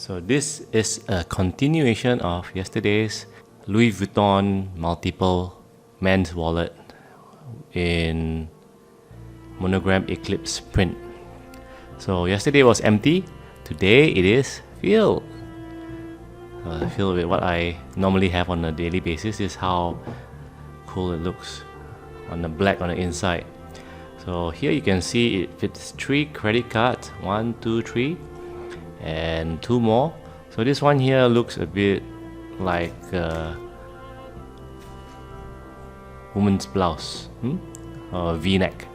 So this is a continuation of yesterday's Louis Vuitton multiple men's wallet in Monogram Eclipse print. So yesterday was empty, today it is filled. Filled with what I normally have on a daily basis. This is how cool it looks on the black on the inside. So here you can see it fits 3 credit cards, 1, 2, 3, and 2 more. So this one here looks a bit like a woman's blouse, or V-neck.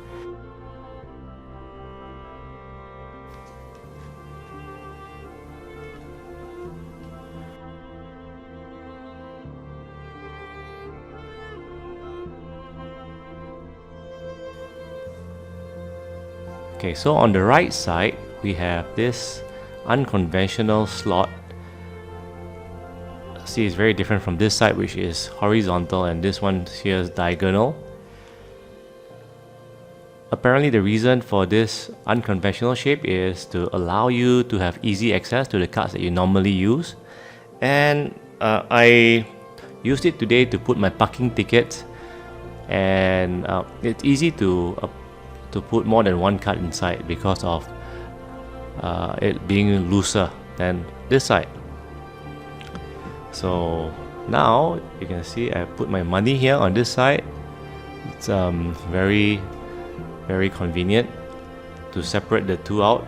Okay, so on the right side we have this unconventional slot. See, it's very different from this side, which is horizontal, and this one here is diagonal. Apparently the reason for this unconventional shape is to allow you to have easy access to the cards that you normally use. And I used it today to put my parking tickets, and it's easy to put more than one card inside because of it being looser than this side. So now you can see I put my money here on this side. It's very convenient to separate the two out,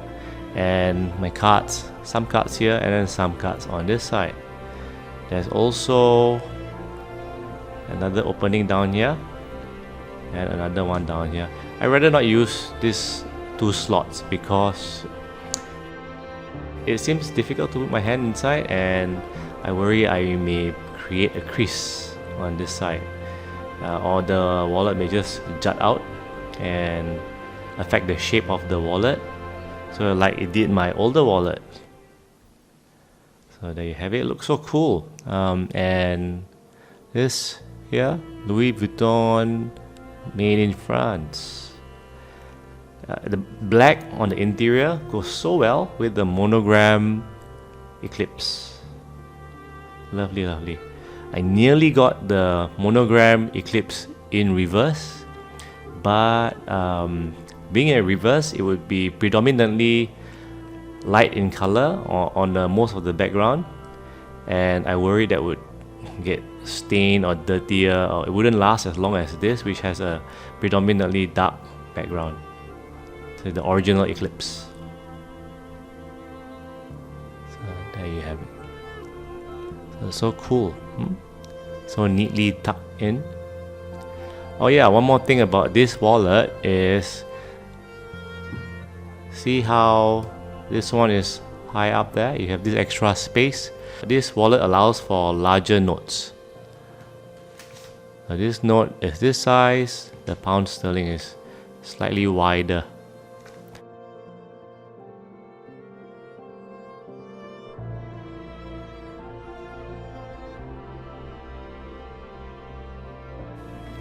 and my cards, some cards here and then some cards on this side. There's also another opening down here and another one down here. I'd rather not use these 2 slots because it seems difficult to put my hand inside, and I worry I may create a crease on this side, or the wallet may just jut out and affect the shape of the wallet, so like it did my older wallet. So there you have it. It looks so cool. And this here, Louis Vuitton, made in France. The black on the interior goes so well with the Monogram Eclipse. Lovely, lovely. I nearly got the Monogram Eclipse in reverse, but being in reverse, it would be predominantly light in color or on the most of the background, and I worry that would get stained or dirtier, or it wouldn't last as long as this, which has a predominantly dark background. So the original Eclipse. So there you have it. So cool. So neatly tucked in. Oh yeah, one more thing about this wallet is, see how this one is high up there? You have this extra space. This wallet allows for larger notes. Now this note is this size, the pound sterling is slightly wider.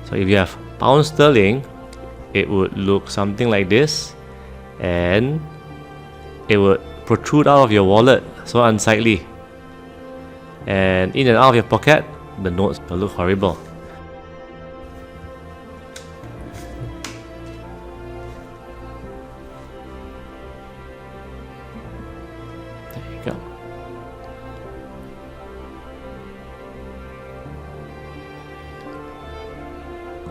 So if you have pound sterling, it would look something like this, and it would protrude out of your wallet, so unsightly. And in and out of your pocket, the notes will look horrible. There you go.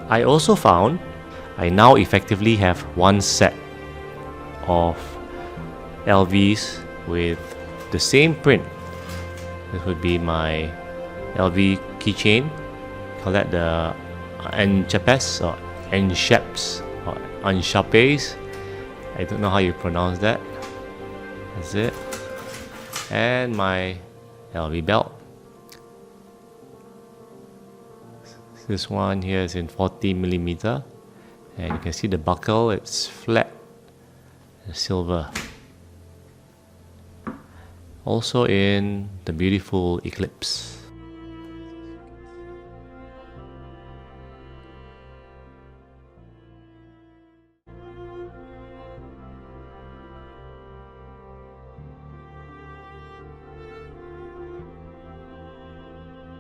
I also found I now effectively have one set of LVs with the same print. This would be my LV keychain. Call that the Enchapes or Enchaps or Enchapes. I don't know how you pronounce that. That's it. And my LV belt. This one here is in 40mm, and you can see the buckle, it's flat, silver. Also in the beautiful Eclipse.